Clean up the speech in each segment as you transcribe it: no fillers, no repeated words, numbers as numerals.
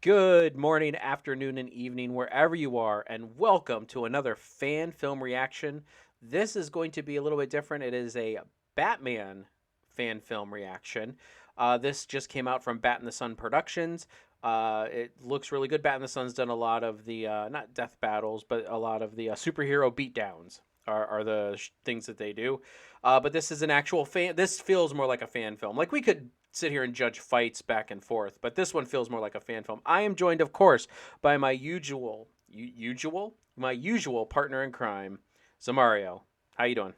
Good morning, afternoon, and evening, wherever you are, and welcome to another fan film reaction. This is going to be a little bit different. It is a Batman fan film reaction. This just came out from Bat in the Sun Productions. It looks really good. Bat in the Sun's done a lot of the, not death battles, but a lot of the superhero beatdowns are the things that they do. But this is an actual fan. This feels more like a fan film. Like we could sit here and judge fights back and forth, but this one feels more like a fan film. I am joined, of course, by my usual partner in crime, Zamario. How you doing?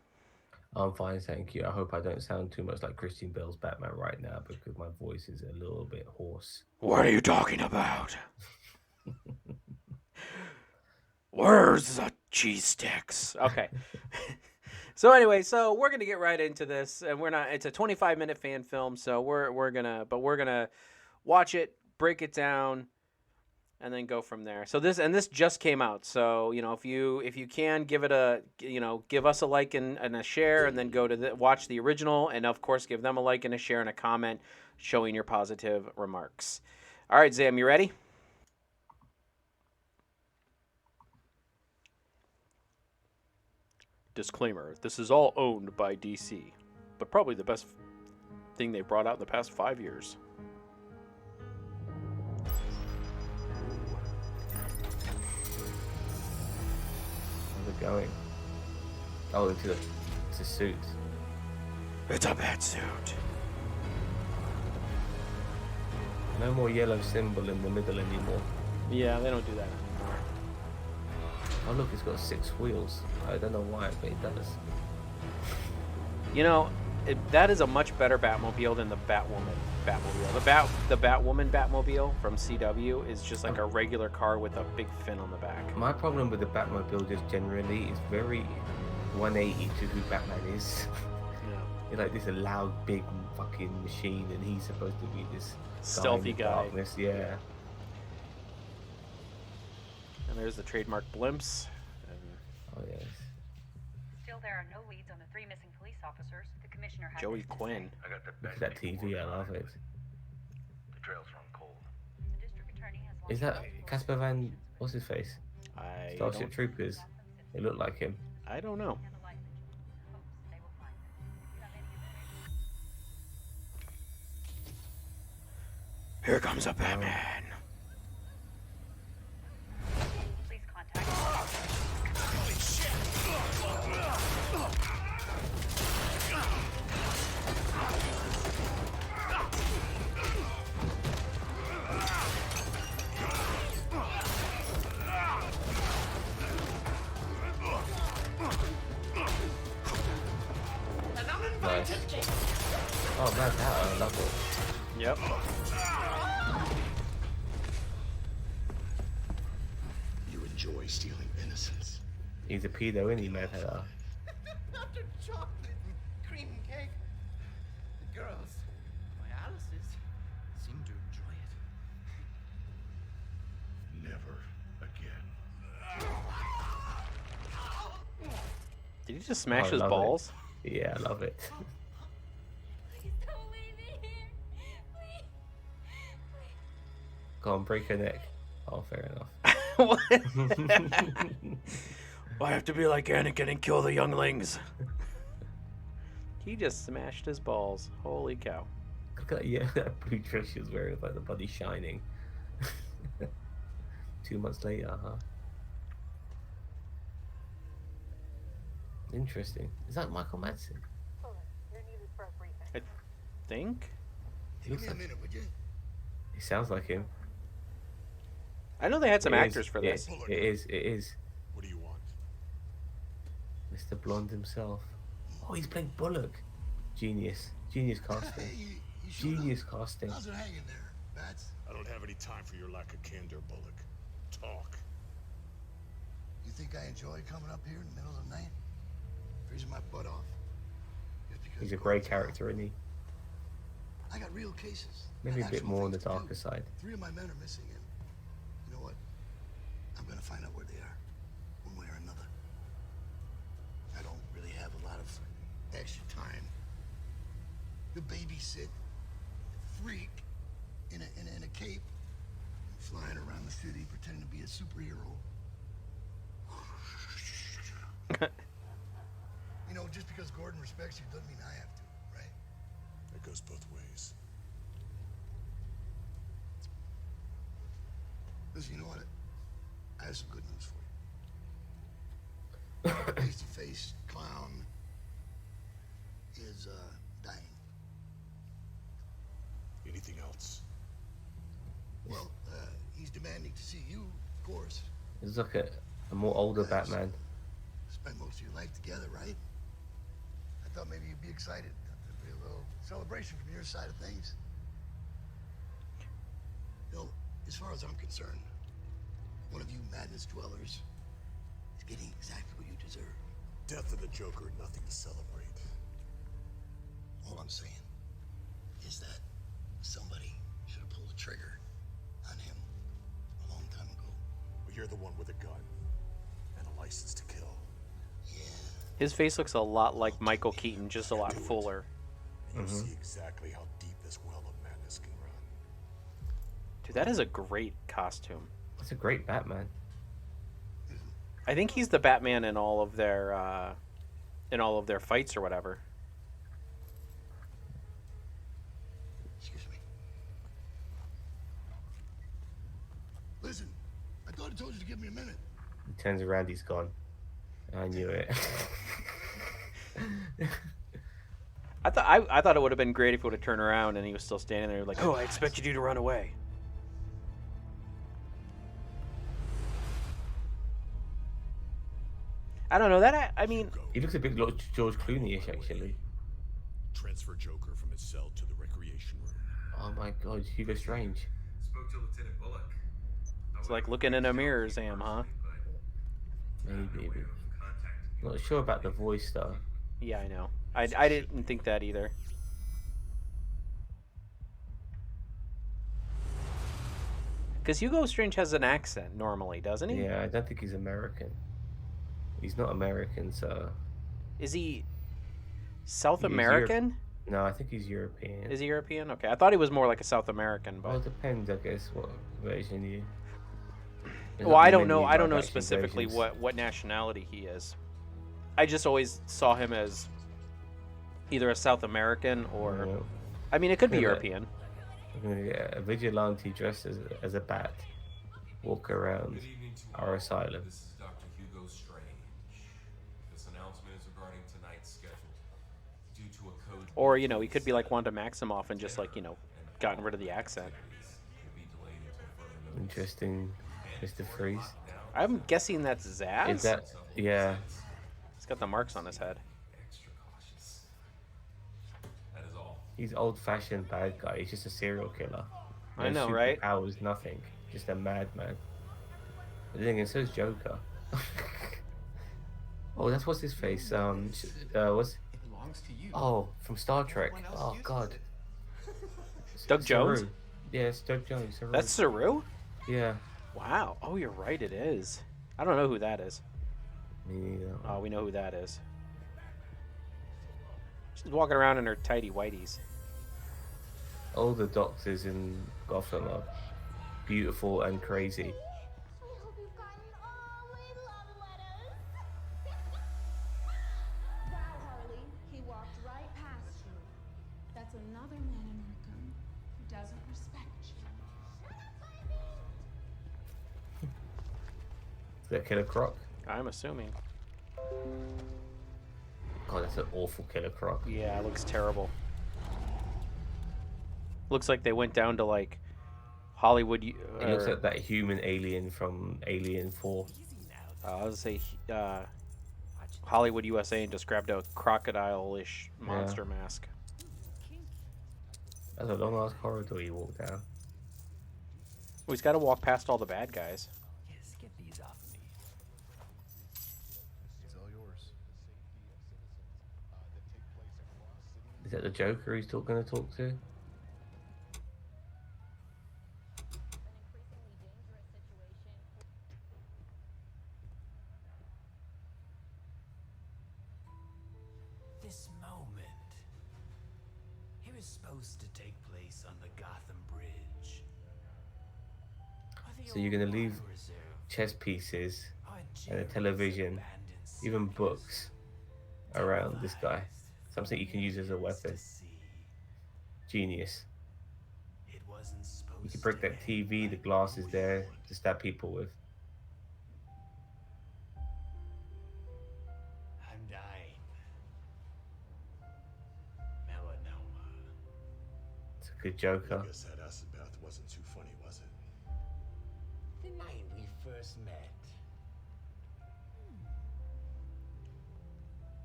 I'm fine, thank you. I hope I don't sound too much like Christian Bale's Batman right now because my voice is a little bit hoarse. What are you talking about? Where's the cheese sticks? Okay. So anyway, so we're gonna get right into this, and we're not. It's a 25-minute fan film, so we're gonna watch it, break it down, and then go from there. So this just came out. So if you can give it a give us a like and a share, and then go to watch the original, and of course give them a like and a share and a comment showing your positive remarks. All right, Zam, you ready? Disclaimer: this is all owned by DC, but probably the best thing they brought out in the past 5 years. How's it going? Oh, into the suit. It's a bad suit. No more yellow symbol in the middle anymore. Yeah, they don't do that anymore. Oh, look, it's got 6 wheels. I don't know why, but it does. You know, that is a much better Batmobile than the Batwoman Batmobile. The Batwoman Batmobile from CW is just like a regular car with a big fin on the back. My problem with the Batmobile just generally is very 180 to who Batman is. Yeah. It's like this loud, big fucking machine, and he's supposed to be this Stealthy guy. guy. Darkness. Yeah. And there's the trademark blimps. And Oh yes. Still, there are no leads on the 3 missing police officers. The commissioner has Joey this to Quinn. say. I got the Look best at that TV. I love it. The trails run cold. The district attorney has Is launched that a Casper Van? What's his face? I Starship don't, Troopers. They look like him. I don't know. and a light vigil. Hopes they will find them. If you have any information, Here comes a Batman. please contact. Nice. Oh man, that I love it. Yep. You enjoy stealing innocence. He's a pedo, isn't he, Mad Hatter? After chocolate and cream cake, the girls, my Alice's, seem to enjoy it. Never again. Did he just smash I his love balls? Yeah, I love it. Please don't leave me here. Please. Go on, break her neck. Oh, fair What? enough. I have to be like Anakin and kill the younglings. He just smashed his balls. Holy cow. Look at that, yeah, that blue dress she was wearing with like the body shining. 2 months later, huh? Interesting. Is that Michael Madsen? You're needed for a briefing. I think. Give me a minute, would you? He sounds like him. I know they had some It is, actors for yeah, this. It is. It is. What do you want? Mr. Blonde himself. Oh, he's playing Bullock. Genius. Genius casting. You showed up. Genius casting. How's it hanging there, Bats? I don't have any time for your lack of candor, Bullock. Talk. You think I enjoy coming up here in the middle of the night? Freezing my butt off? Just because He's a you're great going to town? character, isn't he? I got real cases. Maybe and a bit actual more on the things to do. darker side. 3 of my men are missing, and you know what? I'm gonna find out where they are, one way or another. I don't really have a lot of extra time to babysit a freak in a cape flying around the city pretending to be a superhero. You know, just because Gordon respects you doesn't mean I have to, right? It goes both ways. Listen, you know what? I have some good news for you. Face-to-face clown is dying. Anything else? Well, he's demanding to see you, of course. It's like a more older Batman. Spent most of your life together, right? I thought maybe you'd be excited. There'd be a little celebration from your side of things. You know, as far as I'm concerned, one of you madness dwellers is getting exactly what you deserve. Death of the Joker, nothing to celebrate. All I'm saying is that somebody should have pulled the trigger on him a long time ago. Well, you're the one with a gun and a license to kill. Yeah. His face looks a lot like Michael Keaton, just a lot fuller. You'll see exactly how deep this well of madness can run. Dude, that is a great costume. It's a great Batman. I think he's the Batman in all of their fights or whatever. Excuse me. Listen, I thought I told you to give me a minute. He turns around, he's gone. I knew it. I thought it would have been great if he would have turned around and he was still standing there like, "Oh, I expected you to run away." I don't know that. I mean, He looks a bit like George Clooney-ish, actually. Transfer Joker from his cell to the recreation room. Oh my God, Hugo Strange. Spoke to Lieutenant Bullock. it's like looking in a mirror, Zam, huh? Maybe. Not sure about the voice though. Yeah, I know. I didn't think that either. Because Hugo Strange has an accent normally, doesn't he? Yeah, I don't think he's American. He's not American, so. Is he South He's American? No, I think he's European. Is he European? Okay, I thought he was more like a South American, Well, but it depends, I guess, what version you. There's well, not I don't many know. I don't know live-action specifically versions. what nationality he is. I just always saw him as either a South American or, Yeah. I mean, it could be Yeah, European. I'm gonna get a vigilante dressed as a bat, walk around Good evening to our all. asylum. This is Dr. Hugo Strange. This announcement is regarding tonight's schedule. Due to a code. Or you know, he could be like Wanda Maximoff and just like gotten rid of the accent. Will be delayed until further notice. Interesting, Mr. Freeze. I'm guessing that's Zaz. Is that? Yeah. He's got the marks on his head. Extra cautious. That is all. He's old-fashioned bad guy. He's just a serial killer. I know, right? Powers, nothing. Just a madman. But then again, so is Joker. Oh, that's what's his face. What's? It belongs to you. Oh, from Star Trek. Everyone else Oh uses God. it. Doug Jones? Saru. Yeah, it's Doug Jones. Saru. That's Saru? Yeah. Wow. Oh, you're right. It is. I don't know who that is. Me neither. Oh, we know who that is. She's walking around in her tidy whities. All the doctors in Gotham are beautiful and crazy. I hope you've gotten all my love letters. Wow, Harley, he walked right past you. That's another man in Arkham who doesn't respect you. Is that Killer Croc? I'm assuming. Oh, that's an awful Killer Croc. Yeah, it looks terrible. Looks like they went down to like Hollywood. It looks like that human alien from Alien 4. I was gonna say Hollywood, USA, and just grabbed a crocodile-ish monster mask. That's a long ass corridor you walk down. Well, he's got to walk past all the bad guys. Yes, get these off of me. It's all yours. Is that the Joker he's going to talk to? This moment. It was supposed to take place on the Gotham Bridge. So you're gonna leave chess pieces and a television, even books around this guy. Something you can use as a weapon. Genius. You can break that TV, the glass is there to stab people with. I'm dying. Melanoma. It's a good Joker. I guess that acid bath wasn't too funny, was it? The night we first met.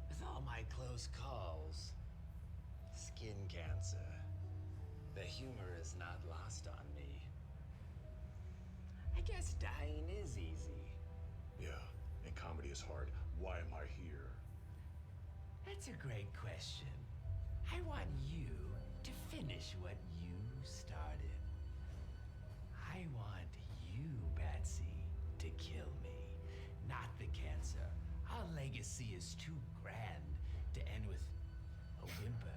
With all my close calls, skin cancer, the humor is not lost on me. I guess dying is easy. Yeah, and comedy is hard. Why am I here? That's a great question. I want you to finish what you started. I want you, Batsy, to kill me, not the cancer. Our legacy is too grand to end with a whimper.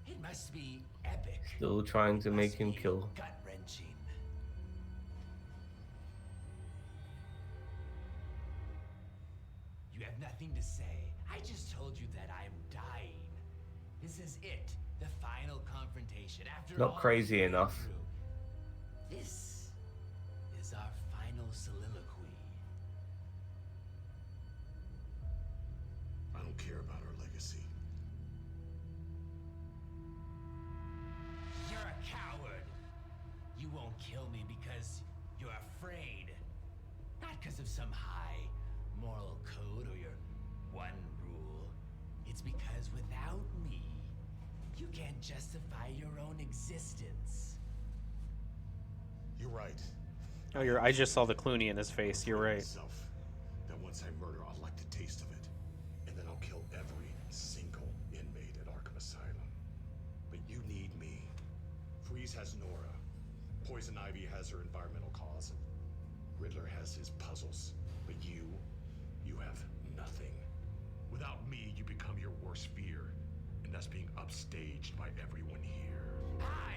It must be epic. Still trying to make him kill. Gut-wrenching. You have nothing to say. I just told you that I'm dying. This is it. The final confrontation. After Not all crazy we've been enough. through, this is our final soliloquy. I don't care about our legacy. You're a coward. You won't kill me because you're afraid. Not because of some high moral code or your one rule. It's because without me, you can't justify your own existence. You're right. Oh, I just saw the Clooney in his face. You're right. Myself, that once I murder, I'll like the taste of it. And then I'll kill every single inmate at Arkham Asylum. But you need me. Freeze has Nora. Poison Ivy has her environmental cause. And Riddler has his puzzles. But you have nothing. Without me, you become your worst fear. And that's being upstaged by everyone here. I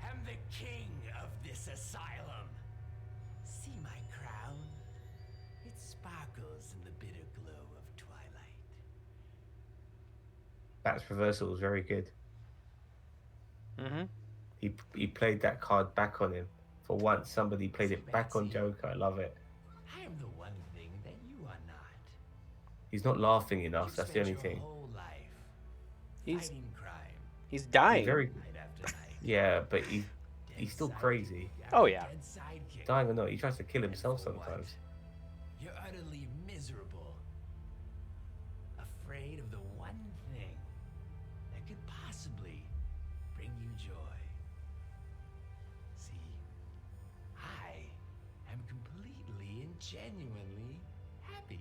am the king of this asylum. See my crown? It sparkles in the bitter glow of twilight. Bat's reversal was very good. Mm-hmm. He played that card back on him. For once, somebody played it back on Batsy. Joker. I love it. I am the one thing that you are not. He's not laughing enough. You've That's the spent only your thing. whole life He's fighting crime, he's dying. Very. night after night. Yeah, but he's Dead still sidekick crazy. after Oh, yeah. dead sidekick. Dying or not, he tries to kill And himself for what? sometimes. You're utterly miserable. Afraid of the one thing that could possibly bring you joy. See, I am completely and genuinely happy.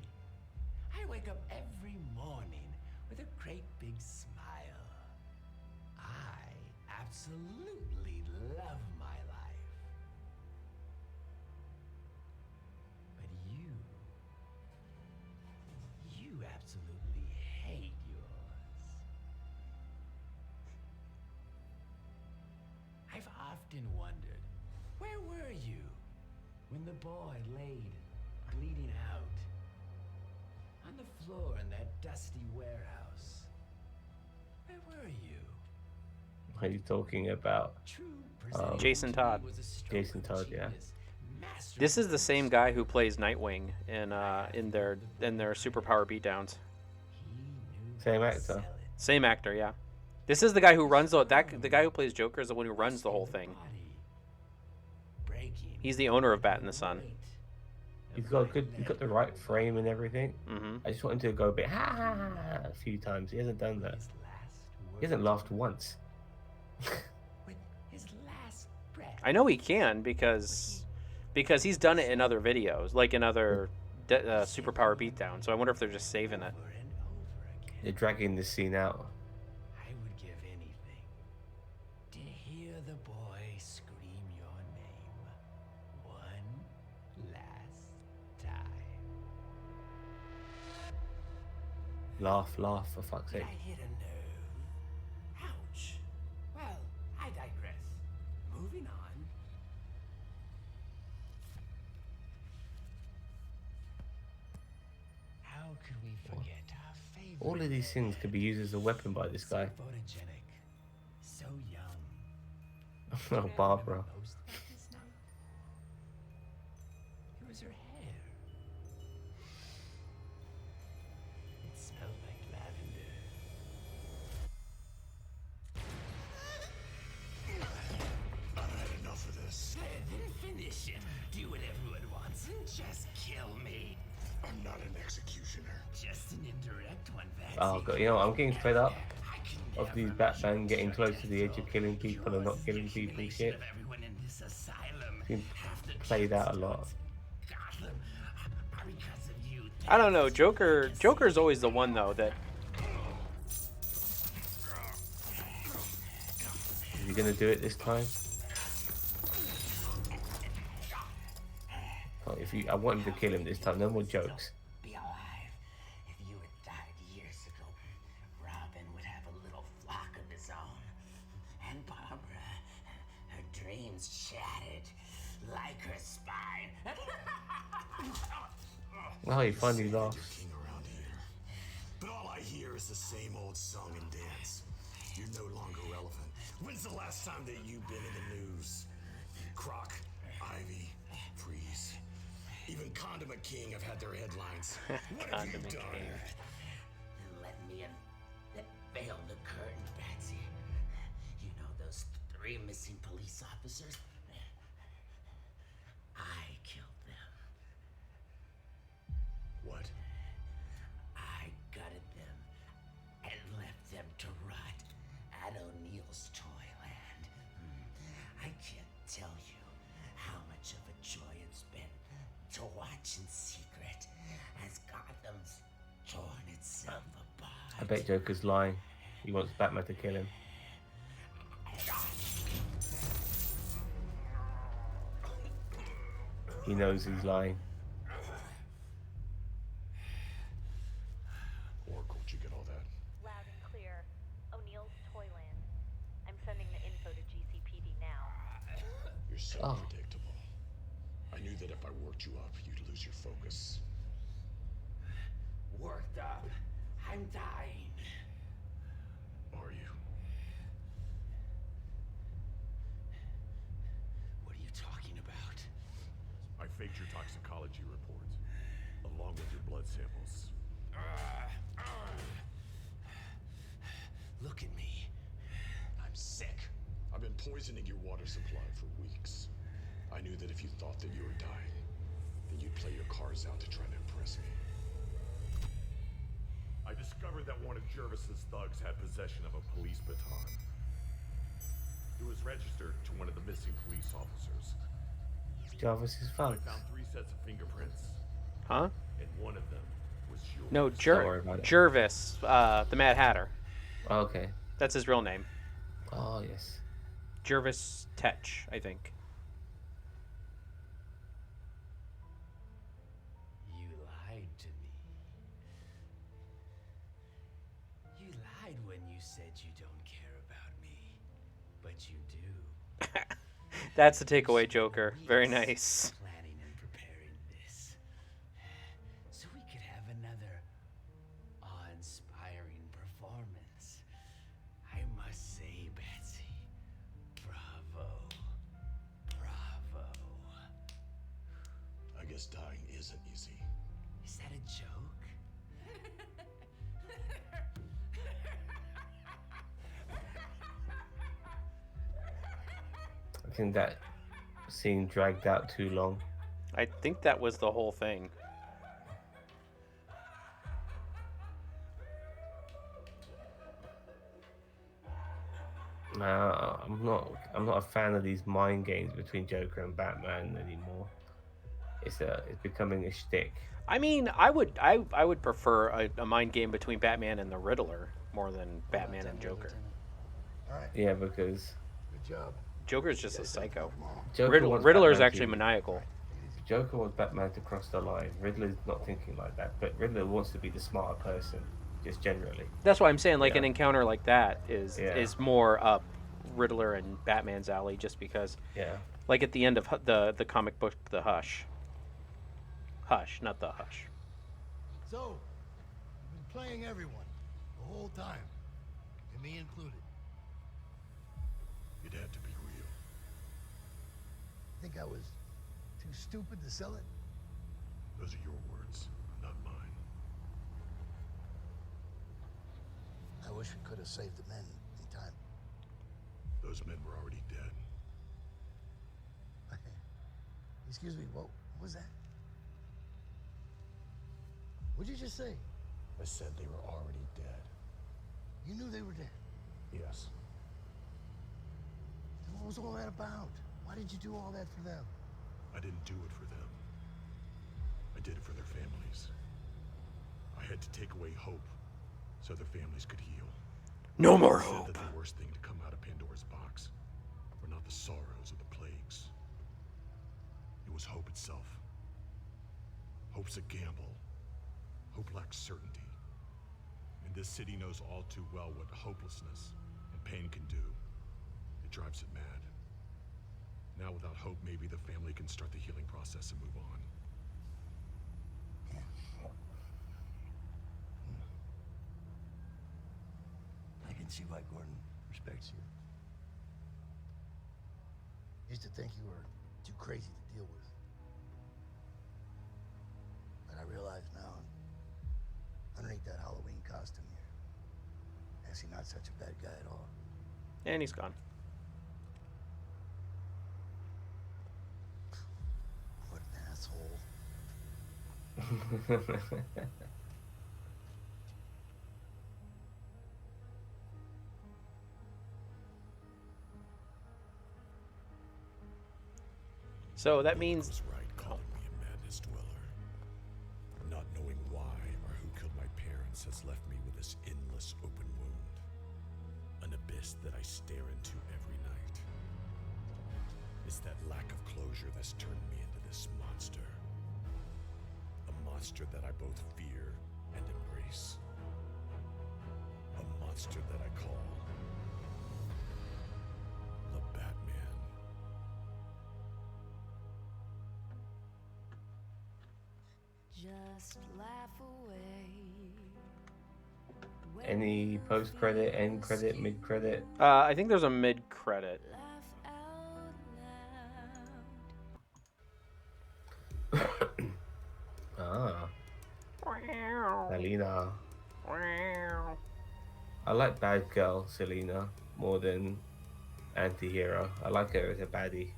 I wake up every morning with a great big smile. I absolutely love my life. But you absolutely hate yours. I've often wondered, where were you when the boy laid bleeding out on the floor in that dusty warehouse? Where were you? Are you talking about? True Jason Todd. Jason Todd, yeah. This is the same guy who plays Nightwing in their superpower beatdowns. Same actor. Same actor, yeah. This is the guy who runs the guy who plays Joker is the one who runs the whole thing. He's the owner of Bat in the Sun. He's got the right frame and everything. Mm-hmm. I just want him to go a bit ha ha ha a few times. He hasn't done that. He hasn't laughed once. With his last breath. I know he can because he's done it in other videos, like in other superpower beatdowns. So I wonder if they're just saving it. Over and over again. They're dragging this scene out. I would give anything to hear the boy scream your name one last time. Laugh, for fuck's Did sake. I hit a nerve? Ouch. Well, I digress. Moving on. could we forget our favorite? All of these things could be used as a weapon by this So guy. photogenic, so young. Oh, Barbara. Most about this night? It was her hair. It smelled like lavender. I've had enough of this. Then finish it. Do what everyone wants and just kill me. I'm not an executioner. Just an indirect one, Betsy. Oh god, you know what? I'm getting fed up I can of never these rush Batman you getting close to the edge judgmental. of killing people and not Yours, killing the people accumulation shit. of everyone in this asylum. Been Half the played out a lot. tombstones. Gotham, because of you. I don't know. Joker's always the one though that Is he gonna do it this time? Oh, I want him to kill him this time. No more jokes. Be alive. If you had died years ago, Robin would have a little flock of his own. And Barbara, her dreams shattered like her spine. Oh, he finally You're laughs. king around here. But all I hear is the same old song and dance. You're no longer relevant. When's the last time that you've been in the news? Croc, Ivy, Freeze. Even Condiment King have had their headlines. What have you Condiment done? King. Let me veil the curtain, Betsy. You know those 3 missing police officers? I killed them. What? I gutted them and left them to rot at O'Neill's Toyland. I can't tell you how much of a joy it's been to watch in secret as Gotham's torn itself apart. I bet Joker's lying. He wants Batman to kill him. He knows he's lying. Oracle, did you get all that? Loud and clear. O'Neill's Toyland. I'm sending the info to GCPD now. You're so Oh. predictable. I knew that if I worked you up, you'd lose your focus. Worked up. I'm dying. Are you? What are you talking about? I faked your toxicology report, along with your blood samples. Look at me. I'm sick. I've been poisoning your water supply for weeks. I knew that if you thought that you were dying, then you'd play your cards out to try to impress me. I discovered that one of Jervis's thugs had possession of a police baton. It was registered to one of the missing police officers. Jarvis's I thugs. found 3 sets of fingerprints, huh? and one of them was yours. No, Don't worry about it. Jervis, the Mad Hatter. Oh, okay. That's his real name. Oh, yes. Jervis Tetch, I think. You lied to me. You lied when you said you don't care about me. But you do. That's the takeaway, Joker. Very nice. Planning and preparing this. So we could have another awe-inspiring performance. I must say, Betsy, bravo. Bravo. I guess dying isn't easy. Is that a joke? I think that scene dragged out too long. I think that was the whole thing. I'm not a fan of these mind games between Joker and Batman anymore. It's becoming a shtick. I mean, I would prefer a mind game between Batman and the Riddler more than Batman and Joker. All right. Yeah, because Good job. Joker's just a psycho. Joker wants Riddler's Batman actually to- maniacal. Joker wants Batman to cross the line. Riddler's not thinking like that, but Riddler wants to be the smarter person, just generally. That's why I'm saying, like, Yeah. an encounter like that Yeah. is more up Riddler and Batman's alley, just because, Yeah. like, at the end of the comic book, The Hush. Hush, not The Hush. So, Playing everyone. The whole time. And me included. It had to be real. Think I was too stupid to sell it? Those are your words, not mine. I wish we could have saved the men in time. Those men were already dead. Excuse me, what was that? What'd you just say? I said they were already dead. You knew they were dead. Yes. Then what was all that about? Why did you do all that for them? I didn't do it for them. I did it for their families. I had to take away hope so their families could heal. No more I said hope. that the worst thing to come out of Pandora's box were not the sorrows or the plagues. It was hope itself. Hope's a gamble. Hope lacks certainty. And this city knows all too well what hopelessness and pain can do. It drives it mad. Now without hope, maybe the family can start the healing process and move on. I can see why Gordon respects you. Used to think you were too crazy to deal with. But I realize now, underneath that Halloween costume, you're actually not such a bad guy at all. And he's gone. What an asshole. So that means was right calling me a madness dweller. Not knowing why or who killed my parents has left me with this endless open wound. An abyss that I stare into every night. It's that lack of closure that's turned me into this monster. A monster that I both fear and embrace. A monster that I call the Batman. Just laugh away. Any post credit, end credit, mid credit? I think there's a mid credit. Laugh out loud. Ah, Selena. I like bad girl Selena more than anti-hero. I like her as a baddie.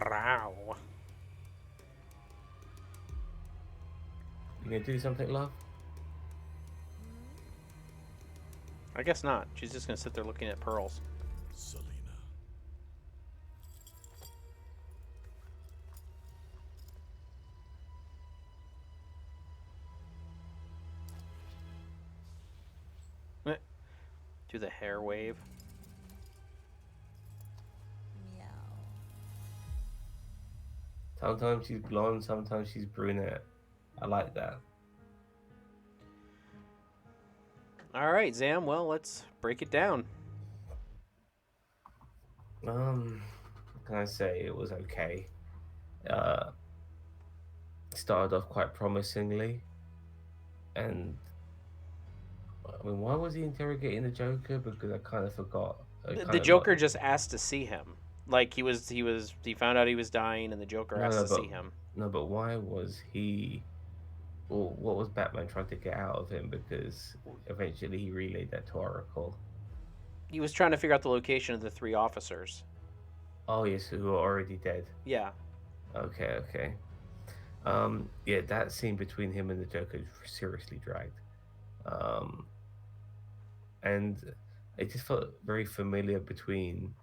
Row. You gonna do something, love? I guess not. She's just gonna sit there looking at pearls. Selena. Do the hair wave. Meow. Sometimes she's blonde, sometimes she's brunette. I like that. All right, Zam. Well, let's break it down. What can I say? It was okay. Started off quite promisingly, and I mean, why was he interrogating the Joker? Because I kind of forgot. The Joker just asked to see him. Like he found out he was dying, and the Joker asked to see him. No, but why was he? Well, what was Batman trying to get out of him? Because eventually he relayed that to Oracle. He was trying to figure out the location of the 3 officers. Oh yes, who are already dead. Yeah. Okay, okay. Yeah, that scene between him and the Joker seriously dragged. And it just felt very familiar between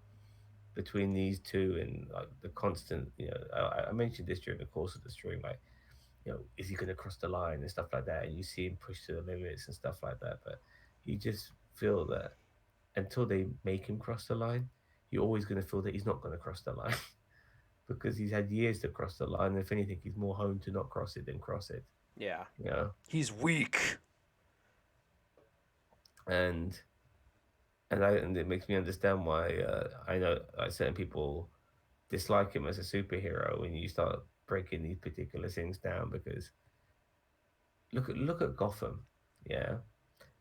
these two, and like the constant, I mentioned this during the course of the stream, like, is he going to cross the line and stuff like that, and you see him push to the limits and stuff like that, but you just feel that until they make him cross the line, you're always going to feel that he's not going to cross the line because he's had years to cross the line. If anything, he's more home to not cross it than cross it. Yeah. He's weak. And it makes me understand why I know certain people dislike him as a superhero when you start breaking these particular things down, because look at Gotham. Yeah,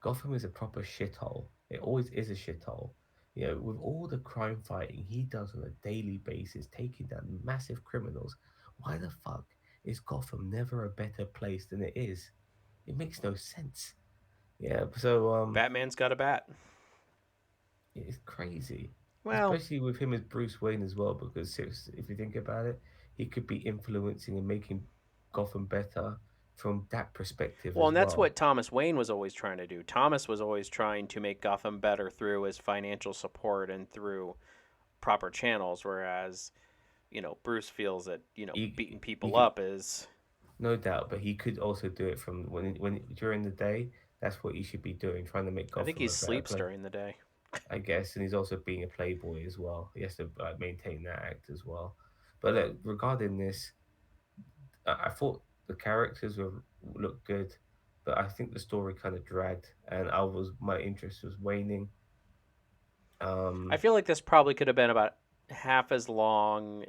Gotham is a proper shithole. It always is a shithole. You know, with all the crime fighting he does on a daily basis, taking down massive criminals, why the fuck is Gotham never a better place than it is? It makes no sense. Yeah, so Batman's got a bat. it's crazy, Well, especially with him as Bruce Wayne as well. Because seriously, if you think about it, he could be influencing and making Gotham better from that perspective well, as and that's well. what Thomas Wayne was always trying to do. Thomas was always trying to make Gotham better through his financial support and through proper channels, whereas Bruce feels that beating He people could, up is. no doubt, but he could also do it from when during the day. That's what he should be doing, trying to make I think Gotham he a better sleeps place, during the day. I guess. And he's also being a playboy as well. He has to maintain that act as well. But regarding this, I thought the characters were looked good, but I think the story kind of dragged, and I was my interest was waning. I Um, feel like this probably could have been about half as long.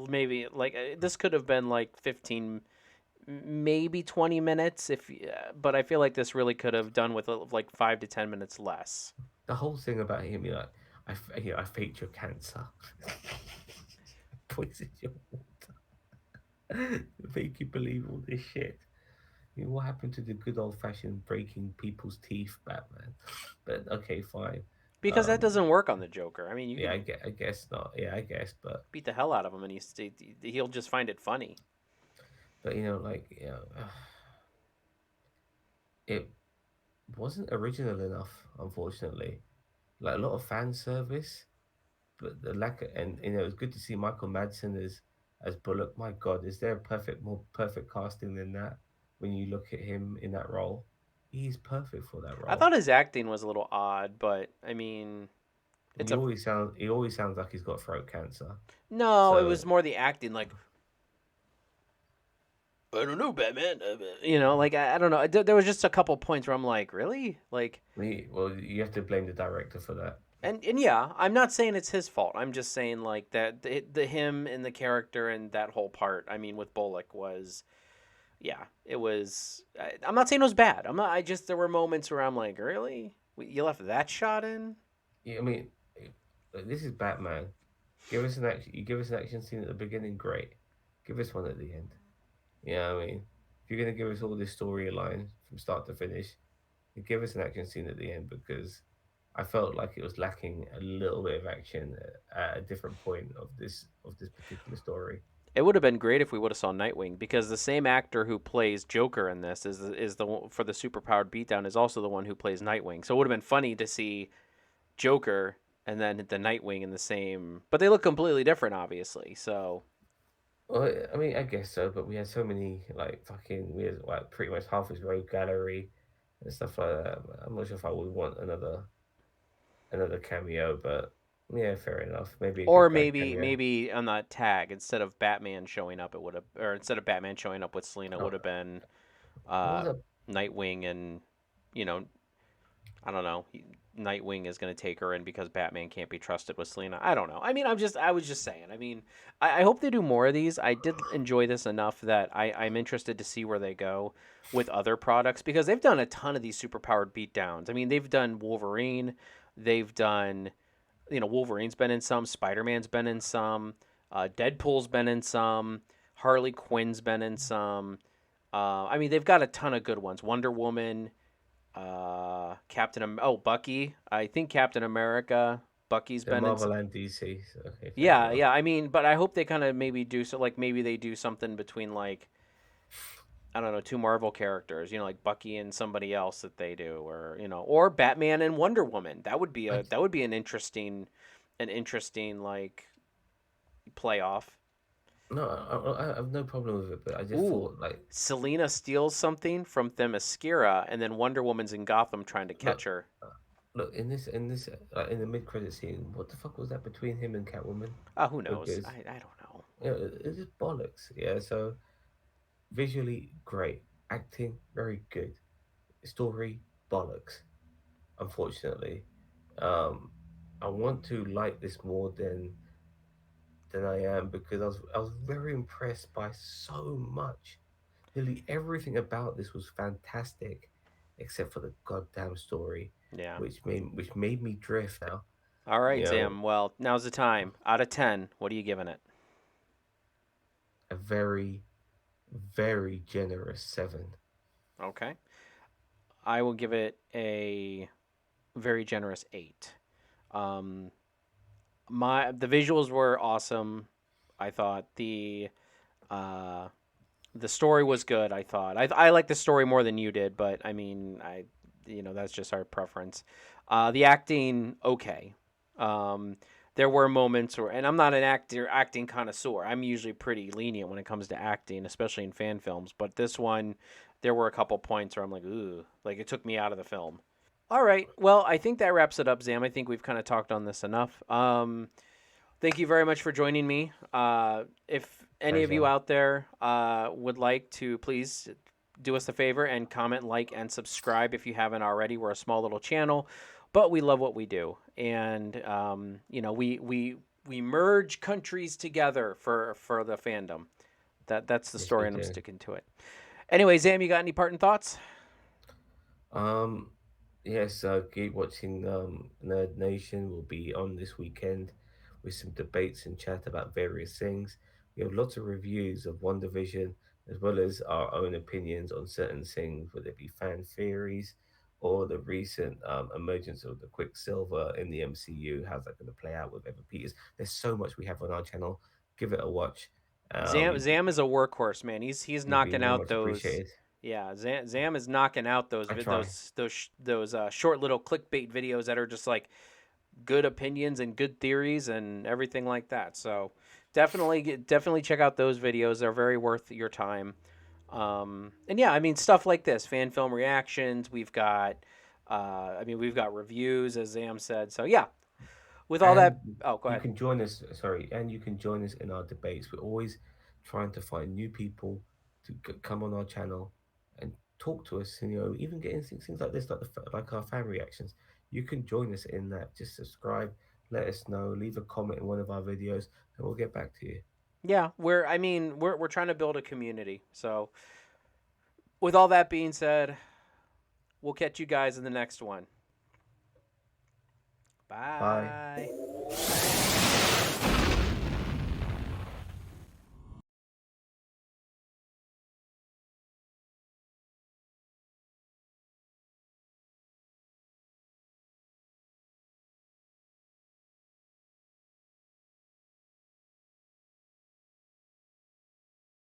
Maybe like this could have been like 15, maybe 20 minutes. But I feel like this really could have done with like 5 to 10 minutes less. the whole thing about him, I faked your cancer, poisoned your water, make you believe all this shit. What happened to the good old fashioned breaking people's teeth, Batman? But okay, fine. Because that Um, doesn't work on the Joker. I mean, you yeah, can I guess not. Yeah, I guess, beat the hell out of him, and he'll just find it funny. but it wasn't original enough, unfortunately. Like a lot of fan service, but the lack of, and it was good to see Michael Madsen as Bullock. My God, is there a more perfect casting than that? When you look at him in that role, he's perfect for that I role. thought his acting was a little odd, but I mean, And it's a he always sounds like he's got throat cancer. no. It So was more the acting, like I don't know, Batman. Like I don't know. There was just a couple points where I'm like, really, like, well, you have to blame the director for that. and yeah, I'm not saying it's his fault. I'm just saying like that the him and the character and that whole part. I mean, with Bullock was, yeah, it was. I'm not saying it was bad. I'm not. I just there were moments where I'm like, really, you left that shot in. Yeah, I mean, this is Batman. Give us an action. You give us an action scene at the beginning, great. Give us one at the end. Yeah, I mean, if you're gonna give us all this storyline from start to finish, give us an action scene at the end because I felt like it was lacking a little bit of action at a different point of this particular story. It would have been great if we would have saw Nightwing because the same actor who plays Joker in this is for the superpowered beatdown is also the one who plays Nightwing. So it would have been funny to see Joker and then the Nightwing in the same, but they look completely different, obviously. So Well, I mean, I guess so, but we had so many we had like pretty much half his road gallery and stuff like that. I'm not sure if I would want another cameo, but yeah, fair enough. Maybe a or good guy cameo. maybe on that tag instead of Batman showing up, it would have, or instead of Batman showing up with Selena, it would Oh, have been what uh, was that? Nightwing and you know I don't know. Nightwing is going to take her in because Batman can't be trusted with Selena. I don't know. I mean, I was just saying. I mean, I hope they do more of these. I did enjoy this enough that I'm interested to see where they go with other products because they've done a ton of these superpowered beatdowns. I mean, they've done Wolverine, they've done, Wolverine's been in some, Spider Man's been in some, Deadpool's been in some, Harley Quinn's been in some. I mean, they've got a ton of good ones. Wonder Woman, Bucky. I think Captain America. Bucky's The been in. Marvel and DC. So, okay, fair Yeah, enough. yeah. I mean, but I hope they kind of maybe do so. Like maybe they do something between like I don't know, two Marvel characters. Like Bucky and somebody else that they do, or or Batman and Wonder Woman. I That would be an interesting like playoff. no, I have no problem with it, but I just Ooh, thought like Selena steals something from Themyscira, and then Wonder Woman's in Gotham trying to look, catch her. uh, look in the mid credit scene. What the fuck was that between him and Catwoman? Who knows? Because I don't know. it's just bollocks. Yeah, so visually great, acting very good, story bollocks. Unfortunately, um, I want to like this more than I am because I was very impressed by so much. Nearly everything about this was fantastic, except for the goddamn story, Yeah. which made me drift. Now, All right, you know, Sam. Well, now's the time. Out of 10, what are you giving it? a very, very generous 7. Okay. I will give it a very generous 8. Um, the visuals were awesome. I thought uh, the story was good. I thought I like the story more than you did, but I mean that's just our preference. The acting okay. Um, there were moments where, and I'm not an acting connoisseur. I'm usually pretty lenient when it comes to acting, especially in fan films. But this one, there were a couple points where I'm like, ooh, like it took me out of the film. All right. Well, I think that wraps it up, Zam. I think we've kind of talked on this enough. Thank you very much for joining me. If any of you Pleasure. out there would like to, please do us a favor and comment, like, and subscribe if you haven't already. We're a small little channel, but we love what we do, and we merge countries together for the fandom. That's the Yes, we story, and I'm do. sticking to it. Anyway, Zam, you got any parting thoughts? Um, yes, keep watching. Nerd Nation will be on this weekend with some debates and chat about various things. We have lots of reviews of One Division as well as our own opinions on certain things, whether it be fan theories or the recent emergence of the Quicksilver in the MCU. How's that going to play out with Evan Peters? There's so much we have on our channel. Give it a watch. Zam is a workhorse, man. He's You'd be knocking very out much those. appreciated. Yeah, Zam is knocking out those I try. short little clickbait videos that are just like good opinions and good theories and everything like that. So definitely check out those videos. They're very worth your time. And yeah, I mean stuff like this, fan film reactions. We've got reviews, as Zam said. So yeah, with all And that, oh, go you ahead. can join us, sorry, and you can join us in our debates. We're always trying to find new people to come on our channel and talk to us, and even getting things like this, like our fan reactions. You can join us in that. Just subscribe, let us know, leave a comment in one of our videos, and we'll get back to you. Yeah, we're trying to build a community. So with all that being said, we'll catch you guys in the next one. Bye. Bye.